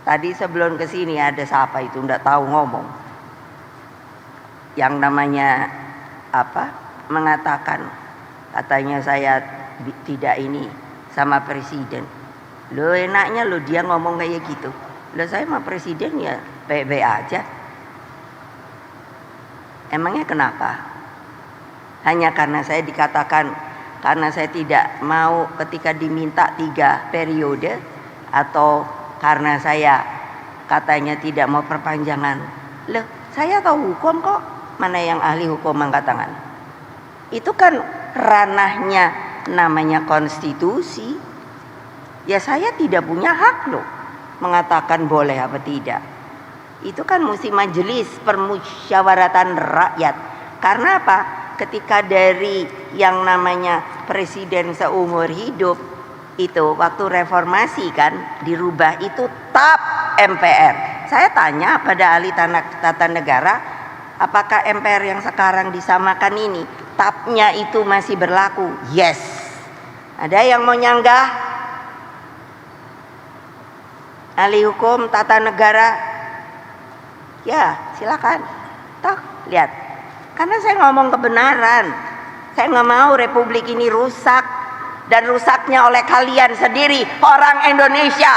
Tadi sebelum ke sini ada siapa itu enggak tahu ngomong. Yang namanya apa? Mengatakan katanya saya tidak ini sama presiden. Lo enaknya lo dia ngomong kayak gitu. Lo saya sama presiden ya baik-baik aja. Emangnya kenapa? Hanya karena saya dikatakan karena saya tidak mau ketika diminta 3 periode, atau karena saya katanya tidak mau perpanjangan. Loh, saya tahu hukum kok. Mana yang ahli hukum angkat tangan? Itu kan ranahnya namanya konstitusi. Ya saya tidak punya hak loh mengatakan boleh apa tidak. Itu kan mesti majelis permusyawaratan rakyat. Karena apa? Ketika dari yang namanya presiden seumur hidup itu waktu reformasi kan dirubah itu TAP MPR. Saya tanya pada ahli tata negara, apakah MPR yang sekarang disamakan ini TAP-nya itu masih berlaku? Yes. Ada yang mau nyanggah? Ahli hukum tata negara? Ya, silakan. Toh, lihat. Karena saya ngomong kebenaran. Saya nggak mau republik ini rusak, dan rusaknya oleh kalian sendiri, orang Indonesia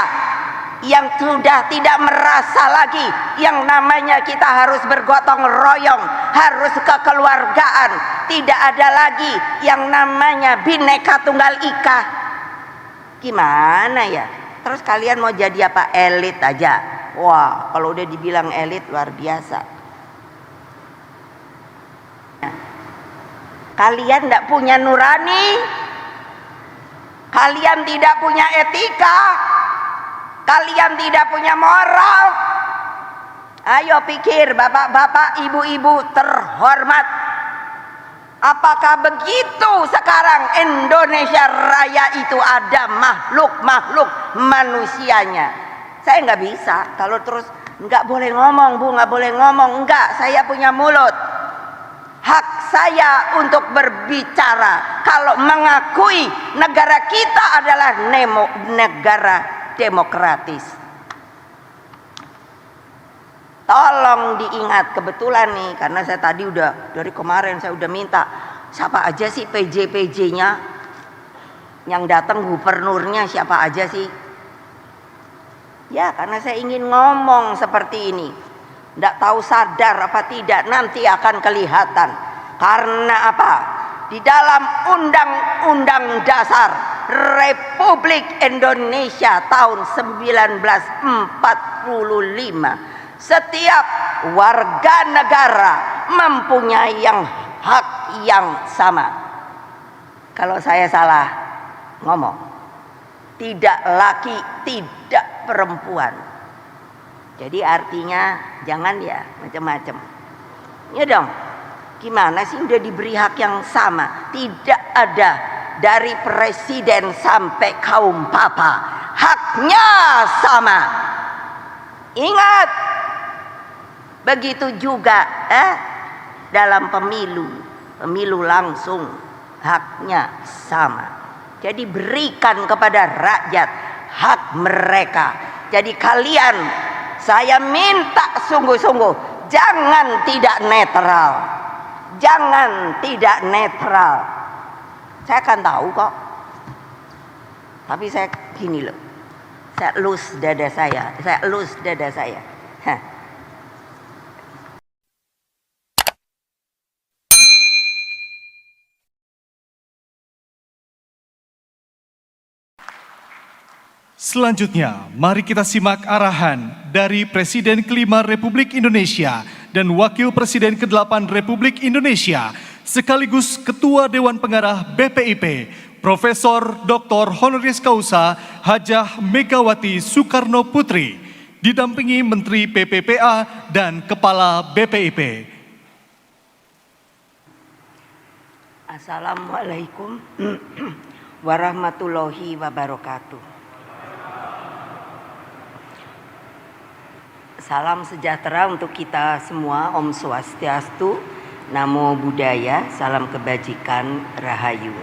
yang sudah tidak merasa lagi yang namanya kita harus bergotong royong, harus kekeluargaan, tidak ada lagi yang namanya Bhinneka Tunggal Ika. Gimana ya? Terus kalian mau jadi apa? Elit aja. Wah, kalau udah dibilang elit luar biasa. Kalian tidak punya nurani, kalian tidak punya etika, kalian tidak punya moral. Ayo pikir bapak-bapak, ibu-ibu terhormat. Apakah begitu sekarang Indonesia Raya itu ada makhluk-makhluk manusianya? Saya nggak bisa kalau terus nggak boleh ngomong bu, nggak boleh ngomong. Enggak, saya punya mulut. Hak saya untuk berbicara kalau mengakui negara kita adalah negara demokratis. Tolong diingat, kebetulan nih, karena saya tadi udah dari kemarin saya udah minta siapa aja sih PJ-PJ-nya yang datang, gubernurnya siapa aja sih? Ya, karena saya ingin ngomong seperti ini. Tidak tahu sadar apa tidak, nanti akan kelihatan. Karena apa? Di dalam Undang-Undang Dasar Republik Indonesia tahun 1945, setiap warga negara mempunyai hak yang sama. Kalau saya salah ngomong, tidak laki, tidak perempuan. Jadi artinya jangan ya macam-macam. Ya dong, gimana sih udah diberi hak yang sama? Tidak ada dari presiden sampai kaum papa, haknya sama. Ingat, begitu juga dalam pemilu langsung haknya sama. Jadi berikan kepada rakyat hak mereka. Jadi kalian, saya minta sungguh-sungguh jangan tidak netral. Jangan tidak netral. Saya akan tahu kok. Tapi saya gini loh. Saya elus dada saya. Saya elus dada saya. Selanjutnya, mari kita simak arahan dari Presiden kelima Republik Indonesia dan Wakil Presiden ke-8 Republik Indonesia, sekaligus Ketua Dewan Pengarah BPIP, Profesor Dr. Honoris Causa Hajah Megawati Soekarno Putri, didampingi Menteri PPPA dan Kepala BPIP. Assalamualaikum warahmatullahi wabarakatuh. Salam sejahtera untuk kita semua. Om Swastiastu, Namo Buddhaya, salam kebajikan, Rahayu.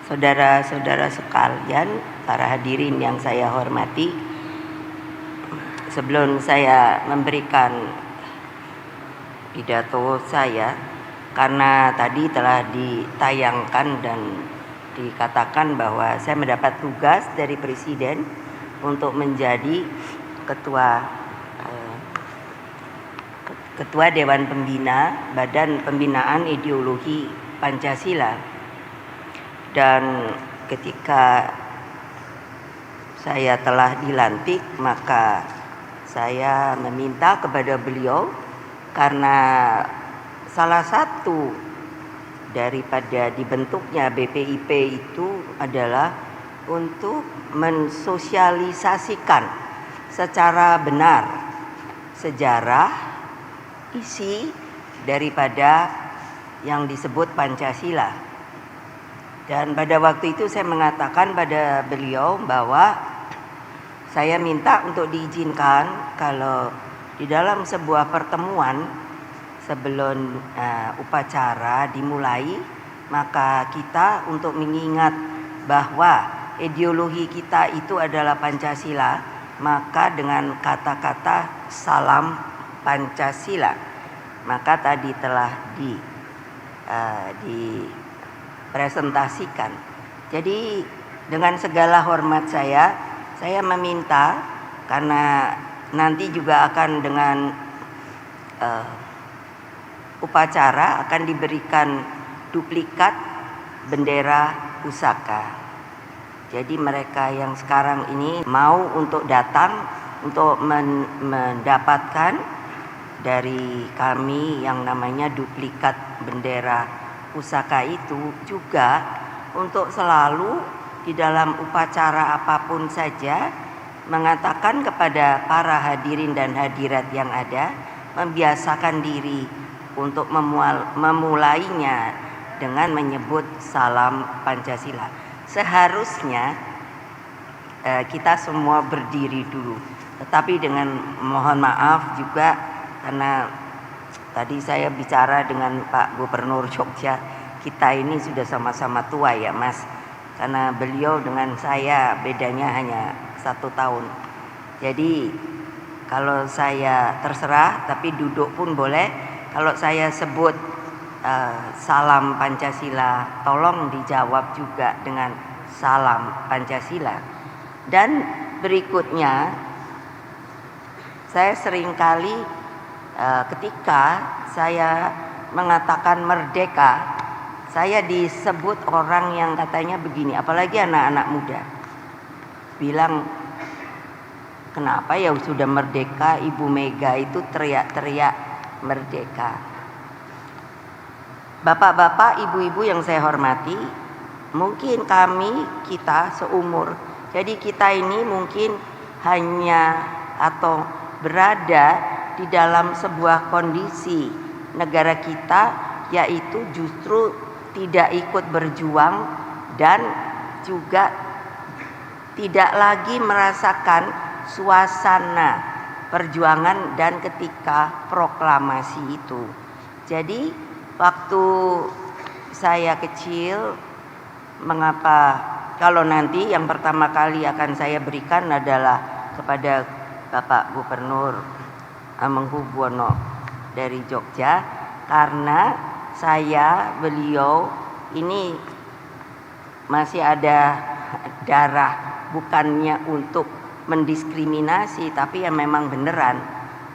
saudara-saudara sekalian, para hadirin yang saya hormati, sebelum saya memberikan pidato saya, karena tadi telah ditayangkan dan dikatakan bahwa saya mendapat tugas dari Presiden untuk menjadi Ketua Dewan Pembina Badan Pembinaan Ideologi Pancasila. Dan ketika saya telah dilantik, maka saya meminta kepada beliau, karena salah satu daripada dibentuknya BPIP itu adalah untuk mensosialisasikan secara benar sejarah, isi daripada yang disebut Pancasila. Dan pada waktu itu saya mengatakan pada beliau bahwa saya minta untuk diizinkan kalau di dalam sebuah pertemuan sebelum upacara dimulai, maka kita untuk mengingat bahwa ideologi kita itu adalah Pancasila, maka dengan kata-kata salam Pancasila, maka tadi telah dipresentasikan. Jadi dengan segala hormat saya meminta, karena nanti juga akan dengan upacara akan diberikan duplikat bendera pusaka. Jadi mereka yang sekarang ini mau untuk datang untuk mendapatkan dari kami yang namanya duplikat bendera pusaka itu, juga untuk selalu di dalam upacara apapun saja mengatakan kepada para hadirin dan hadirat yang ada, membiasakan diri untuk memulainya dengan menyebut salam Pancasila. Seharusnya kita semua berdiri dulu, tetapi dengan mohon maaf juga, karena tadi saya bicara dengan Pak Gubernur Jogja, kita ini sudah sama-sama tua ya Mas, karena beliau dengan saya bedanya hanya 1 tahun. Jadi kalau saya terserah, tapi duduk pun boleh. Kalau saya sebut salam Pancasila, tolong dijawab juga dengan salam Pancasila. Dan berikutnya, saya seringkali ketika saya mengatakan merdeka, saya disebut orang yang katanya begini, apalagi anak-anak muda, bilang, kenapa ya sudah merdeka Ibu Mega itu teriak-teriak merdeka. Bapak-bapak, ibu-ibu yang saya hormati, mungkin kita seumur, jadi kita ini mungkin hanya atau berada di dalam sebuah kondisi negara kita, yaitu justru tidak ikut berjuang dan juga tidak lagi merasakan suasana perjuangan dan ketika proklamasi itu. Jadi waktu saya kecil, mengapa kalau nanti yang pertama kali akan saya berikan adalah kepada Bapak Gubernur Hamengkubuwono dari Jogja, karena beliau ini masih ada darah, bukannya untuk mendiskriminasi, tapi yang memang beneran.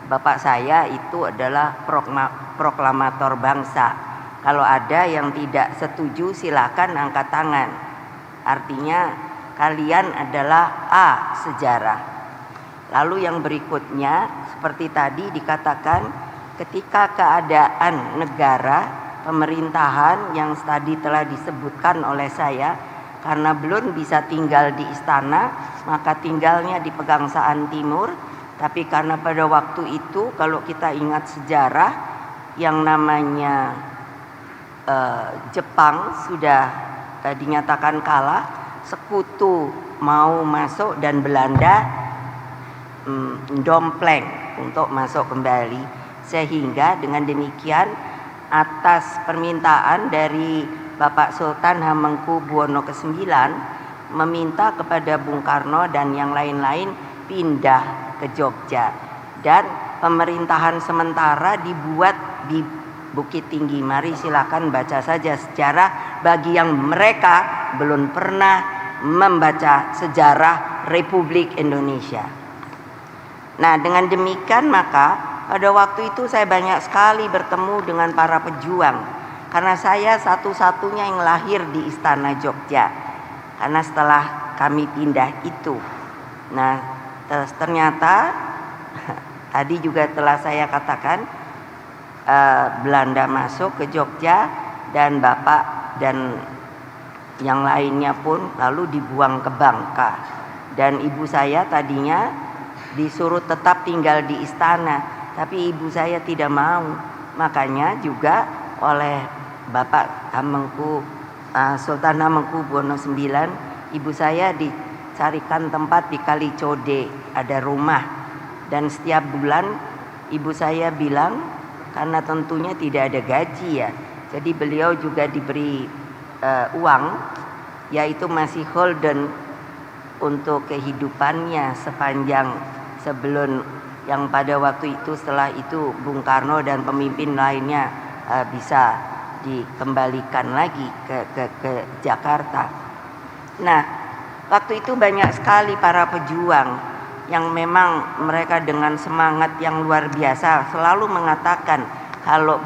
Bapak saya itu adalah proklamator bangsa. Kalau ada yang tidak setuju silakan angkat tangan. Artinya kalian adalah A sejarah. Lalu yang berikutnya, seperti tadi dikatakan, ketika keadaan negara, pemerintahan yang tadi telah disebutkan oleh saya, karena belum bisa tinggal di istana, maka tinggalnya di Pegangsaan Timur. Tapi karena pada waktu itu, kalau kita ingat sejarah, yang namanya Jepang sudah dinyatakan kalah, sekutu mau masuk dan Belanda dompleng untuk masuk kembali, sehingga dengan demikian atas permintaan dari Bapak Sultan Hamengkubuwono ke-9 meminta kepada Bung Karno dan yang lain-lain pindah ke Jogja, dan pemerintahan sementara dibuat di Bukit Tinggi. Mari silakan baca saja sejarah bagi yang mereka belum pernah membaca sejarah Republik Indonesia. Nah, dengan demikian maka pada waktu itu saya banyak sekali bertemu dengan para pejuang, karena saya satu-satunya yang lahir di Istana Jogja. Karena setelah kami pindah itu, nah ternyata tadi juga telah saya katakan, Belanda masuk ke Jogja dan Bapak dan yang lainnya pun lalu dibuang ke Bangka, dan ibu saya tadinya disuruh tetap tinggal di istana, tapi ibu saya tidak mau. Makanya juga oleh Bapak Sultan Hamengkubuwono IX, ibu saya dicarikan tempat di Kalicode, ada rumah, dan setiap bulan ibu saya bilang, karena tentunya tidak ada gaji ya, jadi beliau juga diberi uang, yaitu masih holden untuk kehidupannya sepanjang sebelum yang pada waktu itu, setelah itu Bung Karno dan pemimpin lainnya bisa dikembalikan lagi ke Jakarta. Nah, waktu itu banyak sekali para pejuang yang memang mereka dengan semangat yang luar biasa selalu mengatakan kalau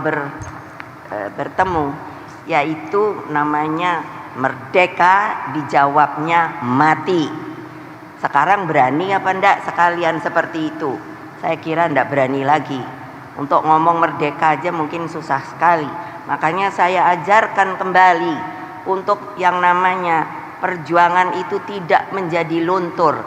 bertemu, yaitu namanya merdeka, dijawabnya mati. Sekarang berani apa enggak sekalian seperti itu? Saya kira enggak berani lagi. Untuk ngomong merdeka aja mungkin susah sekali. Makanya saya ajarkan kembali untuk yang namanya perjuangan itu tidak menjadi luntur.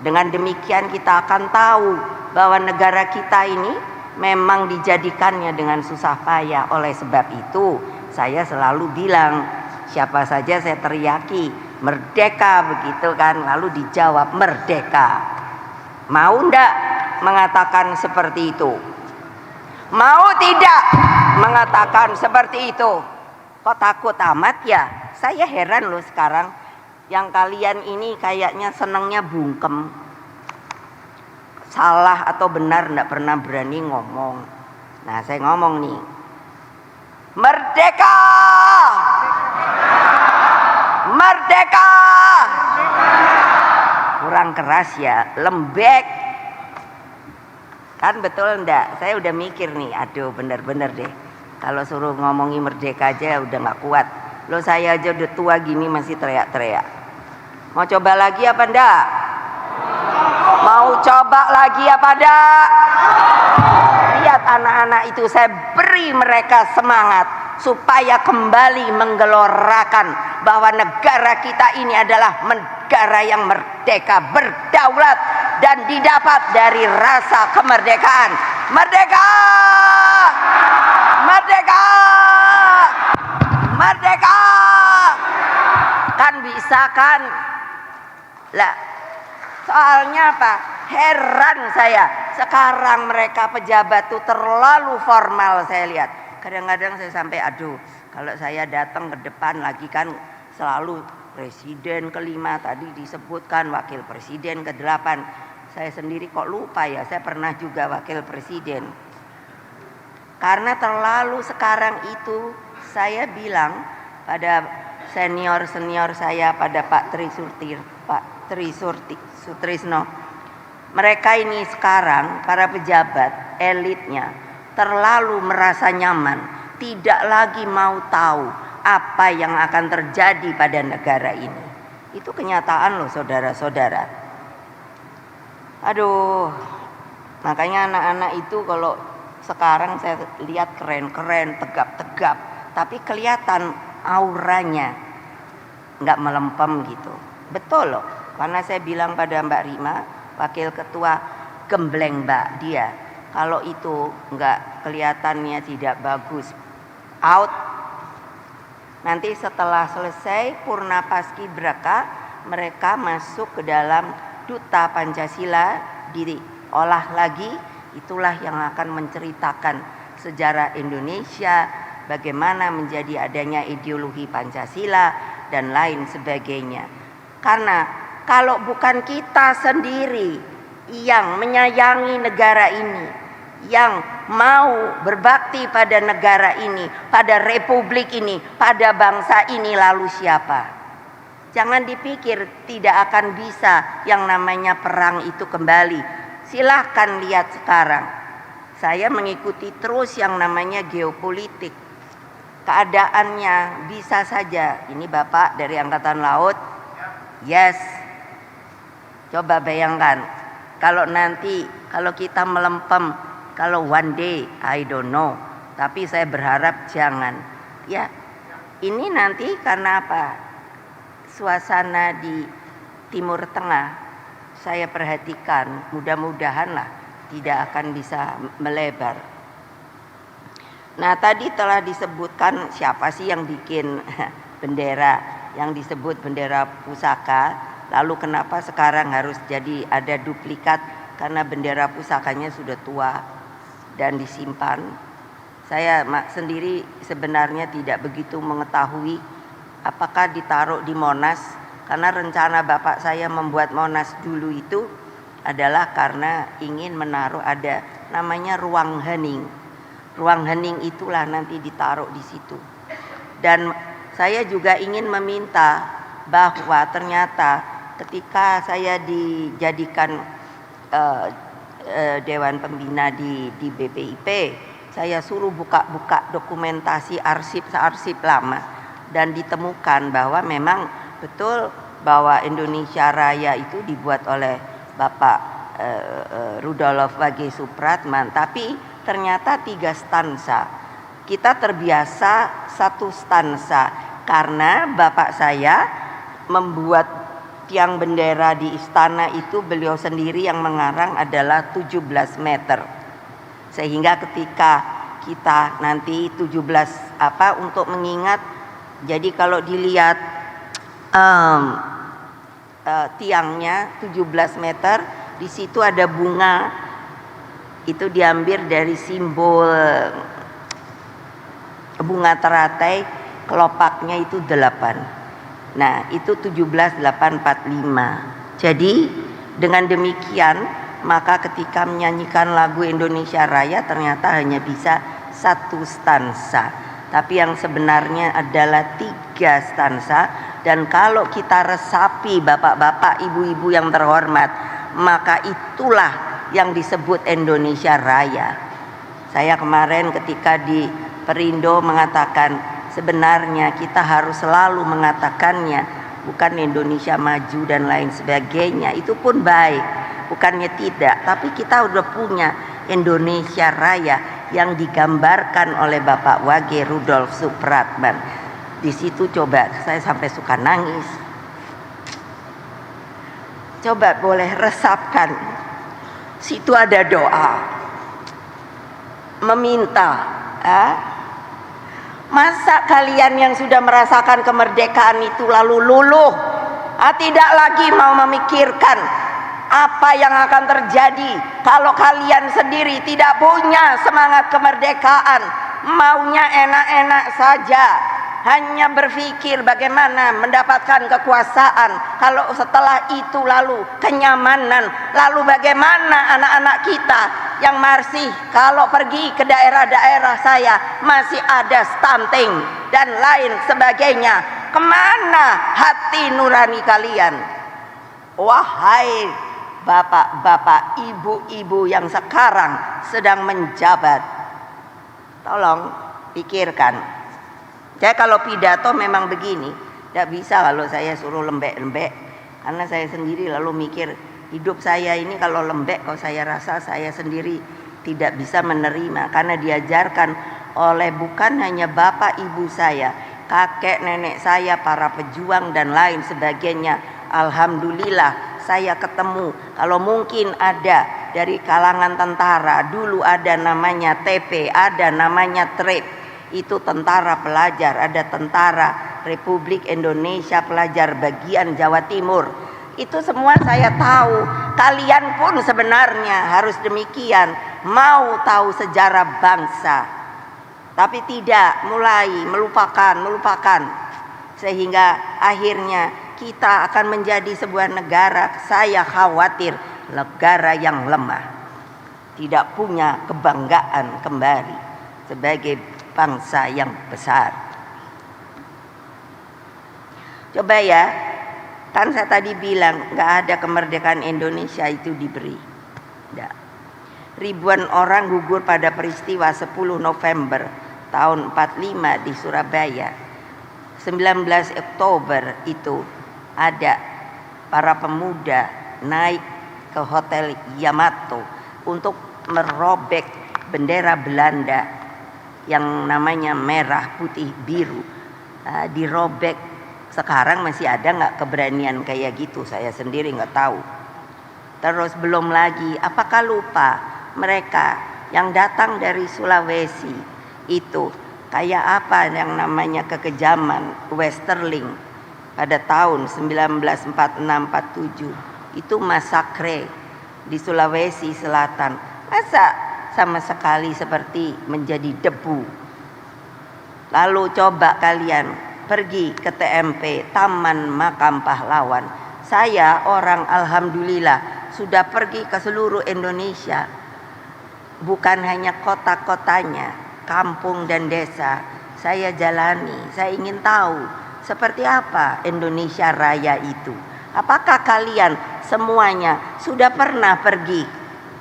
Dengan demikian kita akan tahu bahwa negara kita ini memang dijadikannya dengan susah payah. Oleh sebab itu saya selalu bilang, siapa saja saya teriaki merdeka begitu kan, lalu dijawab merdeka. Mau ndak mengatakan seperti itu? Mau tidak mengatakan seperti itu? Kok takut amat ya? Saya heran loh sekarang, yang kalian ini kayaknya senangnya bungkem. Salah atau benar ndak pernah berani ngomong. Nah, saya ngomong nih, merdeka! Merdeka! Kurang keras ya, lembek. Kan betul enggak? Saya udah mikir nih, aduh bener-bener deh. Kalau suruh ngomongin merdeka aja udah gak kuat. Loh, saya aja udah tua gini masih teriak-teriak. Mau coba lagi apa enggak? Mau coba lagi apa enggak? Lihat anak-anak itu, saya beri mereka semangat supaya kembali menggelorakan bahwa negara kita ini adalah negara yang merdeka, berdaulat, dan didapat dari rasa kemerdekaan. Merdeka! Merdeka! Merdeka! Kan bisa kan? Lah, soalnya apa? Heran saya. Sekarang mereka pejabat tuh terlalu formal saya lihat. Kadang-kadang saya sampai aduh, kalau saya datang ke depan lagi kan selalu presiden ke-5 tadi disebutkan, wakil presiden ke-8. Saya sendiri kok lupa ya, saya pernah juga wakil presiden. Karena terlalu sekarang itu saya bilang pada senior-senior saya, pada Pak Tri Sutrisno, mereka ini sekarang para pejabat elitnya terlalu merasa nyaman, tidak lagi mau tahu apa yang akan terjadi pada negara ini. Itu kenyataan loh saudara-saudara. Aduh, makanya anak-anak itu kalau sekarang saya lihat keren-keren, tegap-tegap, tapi kelihatan auranya nggak melempem gitu. Betul loh, karena saya bilang pada Mbak Rima, wakil ketua, gembleng Mbak dia. Kalau itu nggak kelihatannya tidak bagus, out. Nanti setelah selesai Purna Paskibraka, mereka masuk ke dalam Duta Pancasila, diolah lagi. Itulah yang akan menceritakan sejarah Indonesia bagaimana menjadi adanya ideologi Pancasila dan lain sebagainya. Karena kalau bukan kita sendiri yang menyayangi negara ini, yang mau berbakti pada negara ini, pada republik ini, pada bangsa ini, lalu siapa? Jangan dipikir tidak akan bisa yang namanya perang itu kembali. Silahkan lihat sekarang. Saya mengikuti terus yang namanya geopolitik. Keadaannya bisa saja. Ini Bapak dari Angkatan Laut. Yes. Coba bayangkan. Kalau nanti, kalau kita melempem, kalau one day, I don't know. Tapi saya berharap jangan. Ya, ini nanti karena apa? Suasana di Timur Tengah saya perhatikan, mudah-mudahanlah tidak akan bisa melebar. Nah, tadi telah disebutkan siapa sih yang bikin bendera, yang disebut bendera pusaka. Lalu kenapa sekarang harus jadi ada duplikat? Karena bendera pusakanya sudah tua dan disimpan. Saya sendiri sebenarnya tidak begitu mengetahui apakah ditaruh di Monas, karena rencana bapak saya membuat Monas dulu itu adalah karena ingin menaruh ada namanya ruang hening. Ruang hening itulah nanti ditaruh di situ. Dan saya juga ingin meminta bahwa ternyata ketika saya dijadikan Dewan Pembina di BPIP, saya suruh buka-buka dokumentasi arsip lama. Dan ditemukan bahwa memang betul bahwa Indonesia Raya itu dibuat oleh Bapak Rudolf Wage Supratman, tapi ternyata 3 stansa. Kita terbiasa 1 stansa karena bapak saya membuat tiang bendera di istana itu beliau sendiri yang mengarang adalah 17 meter. Sehingga ketika kita nanti 17 untuk mengingat. Jadi kalau dilihat tiangnya 17 meter, di situ ada bunga, itu diambil dari simbol bunga teratai, kelopaknya itu 8. Nah, itu 17.845. Jadi dengan demikian maka ketika menyanyikan lagu Indonesia Raya ternyata hanya bisa 1 stansa. Tapi yang sebenarnya adalah 3 stansa. Dan kalau kita resapi bapak-bapak, ibu-ibu yang terhormat, maka itulah yang disebut Indonesia Raya. Saya kemarin ketika di Perindo mengatakan sebenarnya kita harus selalu mengatakannya, bukan Indonesia Maju dan lain sebagainya. Itu pun baik, bukannya tidak. Tapi kita udah punya Indonesia Raya yang digambarkan oleh Bapak Wage Rudolf Supratman. Di situ coba saya sampai suka nangis. Coba boleh resapkan. Situ ada doa. Meminta. Masa kalian yang sudah merasakan kemerdekaan itu lalu luluh? Tidak lagi mau memikirkan apa yang akan terjadi kalau kalian sendiri tidak punya semangat kemerdekaan, maunya enak-enak saja, hanya berpikir bagaimana mendapatkan kekuasaan. Kalau setelah itu lalu kenyamanan, lalu bagaimana anak-anak kita yang masih kalau pergi ke daerah-daerah saya masih ada stunting dan lain sebagainya. Kemana hati nurani kalian? Wahai bapak-bapak, ibu-ibu yang sekarang sedang menjabat, tolong pikirkan. Saya kalau pidato memang begini, tidak bisa kalau saya suruh lembek-lembek, karena saya sendiri lalu mikir hidup saya ini kalau lembek, kalau saya rasa saya sendiri tidak bisa menerima, karena diajarkan oleh bukan hanya bapak ibu saya, kakek nenek saya, para pejuang dan lain sebagainya. Alhamdulillah saya ketemu, kalau mungkin ada dari kalangan tentara, dulu ada namanya TP, ada namanya TRIP, itu tentara pelajar, ada tentara Republik Indonesia Pelajar bagian Jawa Timur. Itu semua saya tahu. Kalian pun sebenarnya harus demikian, mau tahu sejarah bangsa. Tapi tidak, mulai melupakan, sehingga akhirnya kita akan menjadi sebuah negara, saya khawatir negara yang lemah, tidak punya kebanggaan kembali sebagai bangsa yang besar. Coba ya, kan saya tadi bilang nggak ada kemerdekaan Indonesia itu diberi. Nggak. Ribuan orang gugur pada peristiwa 10 November tahun 45 di Surabaya. 19 Oktober itu ada para pemuda naik ke Hotel Yamato untuk merobek bendera Belanda yang namanya merah, putih, biru. Dirobek. Sekarang masih ada nggak keberanian kayak gitu? Saya sendiri nggak tahu. Terus belum lagi, apakah lupa mereka yang datang dari Sulawesi itu kayak apa yang namanya kekejaman Westerling pada tahun 1946-47 itu masakre di Sulawesi Selatan. Masa sama sekali seperti menjadi debu. Lalu coba kalian pergi ke TMP, Taman Makam Pahlawan. Saya orang alhamdulillah sudah pergi ke seluruh Indonesia. Bukan hanya kota-kotanya, kampung dan desa. Saya jalani, saya ingin tahu seperti apa Indonesia Raya itu. Apakah kalian semuanya sudah pernah pergi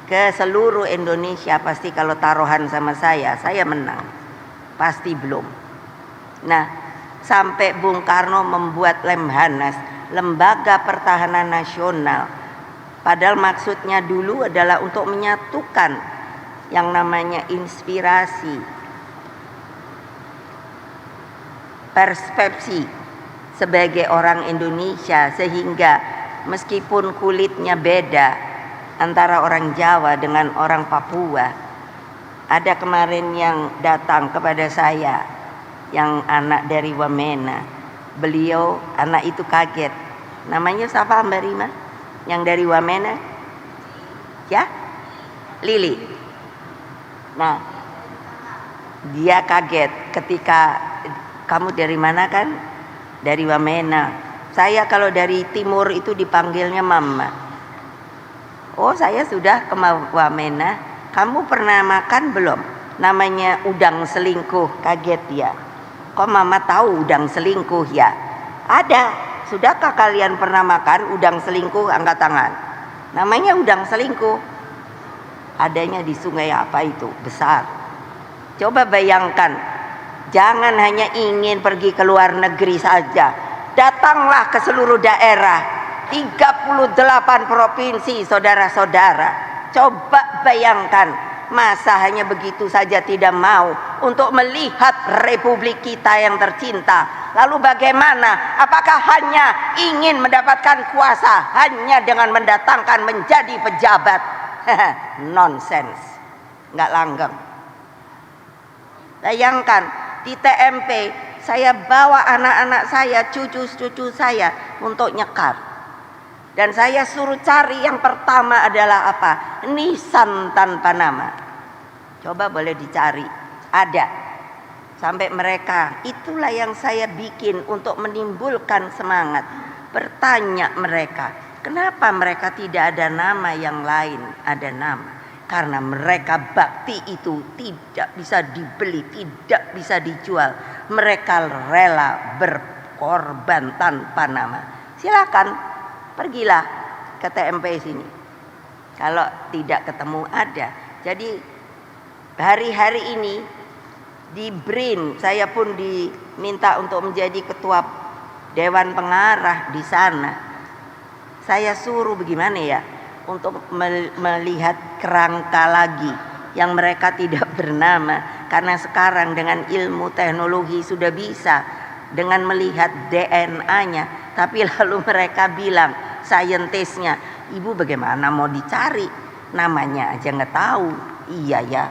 ke seluruh Indonesia? Pasti kalau taruhan sama saya menang. Pasti belum. Nah, sampai Bung Karno membuat Lemhanas, Lembaga Pertahanan Nasional. Padahal maksudnya dulu adalah untuk menyatukan yang namanya inspirasi, persepsi sebagai orang Indonesia, sehingga meskipun kulitnya beda antara orang Jawa dengan orang Papua. Ada kemarin yang datang kepada saya yang anak dari Wamena. Beliau anak itu kaget. Namanya siapa Mbak Rima? Yang dari Wamena? Ya? Lili. Nah, dia kaget ketika kamu dari mana kan? Dari Wamena. Saya kalau dari timur itu dipanggilnya Mama. Oh, saya sudah ke Wamena. Kamu pernah makan belum? Namanya udang selingkuh. Kaget dia. Kok Mama tahu udang selingkuh ya? Ada. Sudahkah kalian pernah makan udang selingkuh? Angkat tangan. Namanya udang selingkuh. Adanya di sungai apa itu? Besar. Coba bayangkan. Jangan hanya ingin pergi ke luar negeri saja. Datanglah ke seluruh daerah. 38 provinsi, saudara-saudara. Coba bayangkan. Masa hanya begitu saja tidak mau untuk melihat republik kita yang tercinta? Lalu bagaimana? Apakah hanya ingin mendapatkan kuasa hanya dengan mendatangkan menjadi pejabat? Nonsens, nggak langgeng. Bayangkan di TMP saya bawa anak-anak saya, cucu-cucu saya untuk nyekar. Dan saya suruh cari yang pertama adalah apa? Nisan tanpa nama. Coba boleh dicari. Ada. Sampai mereka, itulah yang saya bikin untuk menimbulkan semangat. Bertanya mereka, kenapa mereka tidak ada nama yang lain? Ada nama. Karena mereka bakti itu tidak bisa dibeli, tidak bisa dijual. Mereka rela berkorban tanpa nama. Silakan. Pergilah ke TMP sini. Kalau tidak ketemu ada. Jadi hari-hari ini di BRIN saya pun diminta untuk menjadi ketua Dewan Pengarah di sana. Saya suruh bagaimana ya untuk melihat kerangka lagi yang mereka tidak bernama. Karena sekarang dengan ilmu teknologi sudah bisa dengan melihat DNA-nya. Tapi lalu mereka bilang, saintisnya, ibu bagaimana mau dicari? Namanya aja nggak tahu. Iya ya,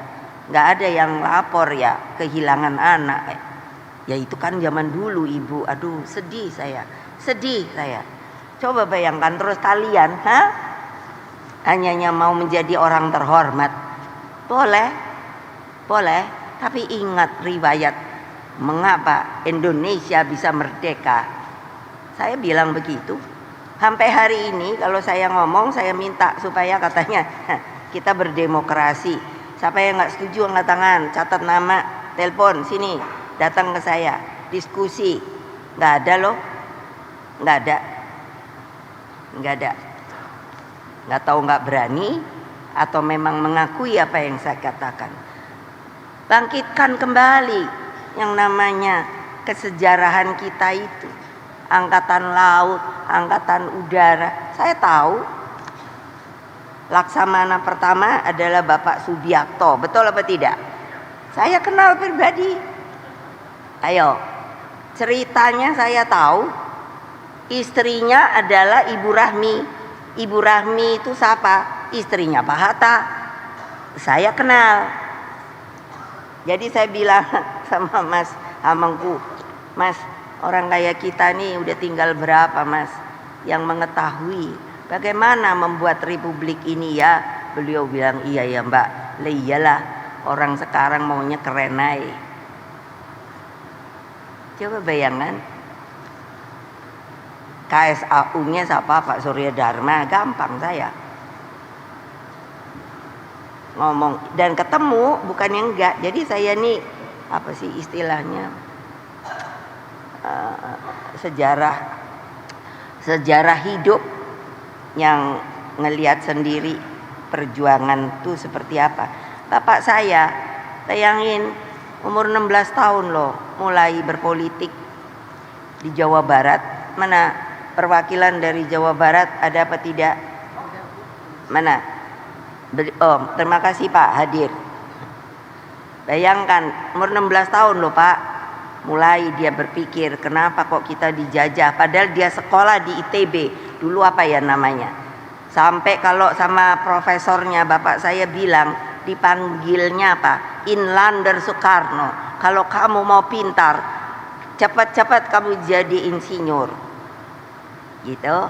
nggak ada yang lapor ya kehilangan anak. Ya itu kan zaman dulu ibu. Aduh sedih saya. Coba bayangkan terus kalian, hanyanya mau menjadi orang terhormat. Boleh. Tapi ingat riwayat mengapa Indonesia bisa merdeka. Saya bilang begitu. Sampai hari ini kalau saya ngomong, saya minta supaya katanya kita berdemokrasi. Siapa yang nggak setuju angkat tangan, catat nama, telepon sini, datang ke saya, diskusi. Nggak ada loh, nggak ada, nggak ada. Nggak tahu nggak berani atau memang mengakui apa yang saya katakan. Bangkitkan kembali yang namanya kesejarahan kita itu. Angkatan laut, angkatan udara. Saya tahu Laksamana pertama adalah Bapak Subiakto. Betul apa tidak? Saya kenal pribadi. Ayo, ceritanya saya tahu. Istrinya adalah Ibu Rahmi. Ibu Rahmi itu siapa? Istrinya Pak Hatta. Saya kenal. Jadi saya bilang sama Mas Hamengku, Mas, orang kayak kita nih udah tinggal berapa Mas yang mengetahui bagaimana membuat republik ini ya? Beliau bilang iya ya Mbak. Lah iyalah, orang sekarang maunya keren aja. Coba bayangkan, KSAU-nya siapa? Pak Surya Dharma, gampang saya ngomong dan ketemu, bukannya enggak. Jadi saya nih apa sih istilahnya, sejarah hidup yang ngelihat sendiri perjuangan itu seperti apa. Bapak saya, bayangin umur 16 tahun loh mulai berpolitik di Jawa Barat. Mana perwakilan dari Jawa Barat, ada apa tidak? Mana? Oh, terima kasih Pak hadir. Bayangkan umur 16 tahun loh Pak, mulai dia berpikir kenapa kok kita dijajah, padahal dia sekolah di ITB dulu, apa ya namanya, sampai kalau sama profesornya bapak saya bilang dipanggilnya apa, Inlander Soekarno, kalau kamu mau pintar cepat-cepat kamu jadi insinyur gitu.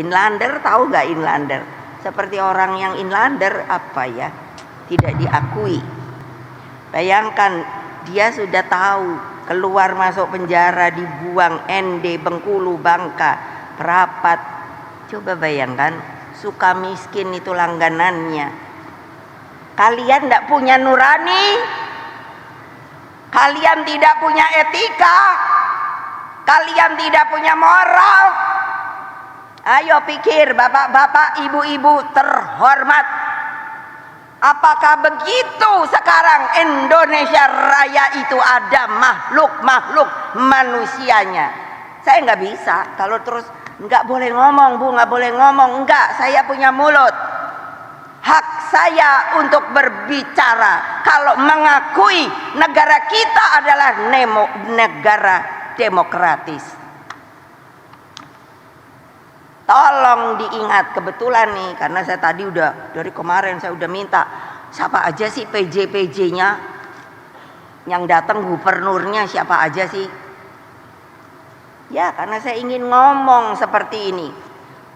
Inlander, tahu nggak Inlander? Seperti orang yang Inlander apa ya, tidak diakui. Bayangkan dia sudah tahu keluar masuk penjara, dibuang ND, Bengkulu, Bangka, Perapat. Coba bayangkan, suka miskin itu langganannya. Kalian tidak punya nurani, kalian tidak punya etika, kalian tidak punya moral. Ayo pikir bapak-bapak, ibu-ibu terhormat, apakah begitu sekarang Indonesia Raya itu ada makhluk-makhluk manusianya? Saya nggak bisa kalau terus nggak boleh ngomong Bu, nggak boleh ngomong. Enggak, saya punya mulut, hak saya untuk berbicara. Kalau mengakui negara kita adalah negara demokratis. Tolong diingat, kebetulan nih, karena saya tadi udah dari kemarin saya udah minta siapa aja sih PJ-PJ-nya yang datang, gubernurnya siapa aja sih? Ya, karena saya ingin ngomong seperti ini.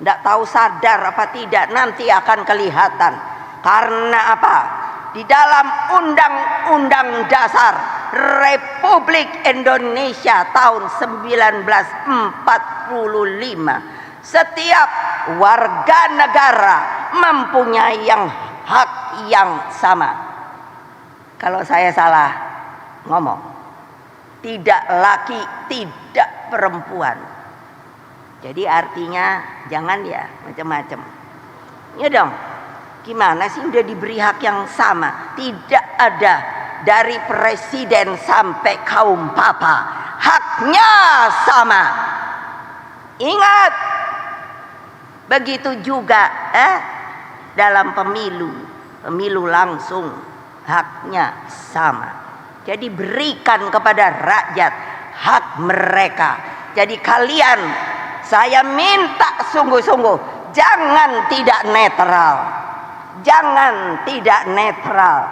Nggak tahu sadar apa tidak, nanti akan kelihatan. Karena apa? Di dalam Undang-Undang Dasar Republik Indonesia tahun 1945, setiap warga negara mempunyai hak yang sama. Kalau saya salah ngomong, tidak laki, tidak perempuan. Jadi artinya jangan ya macam-macam. Ya dong, gimana sih udah diberi hak yang sama? Tidak ada dari presiden sampai kaum papa, haknya sama. Ingat, begitu juga dalam pemilu langsung haknya sama. Jadi berikan kepada rakyat hak mereka. Jadi kalian, saya minta sungguh-sungguh, jangan tidak netral. Jangan tidak netral.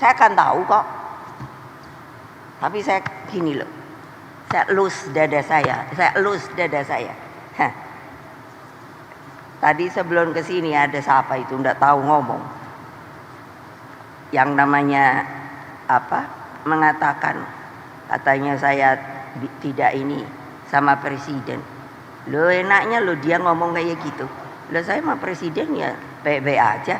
Saya akan tahu kok. Tapi saya gini loh, saya elus dada saya. Tadi sebelum kesini ada siapa itu nggak tahu ngomong, yang namanya mengatakan katanya saya tidak ini sama presiden. Lo enaknya lo dia ngomong kayak gitu. Lo saya sama presiden ya baik-baik aja.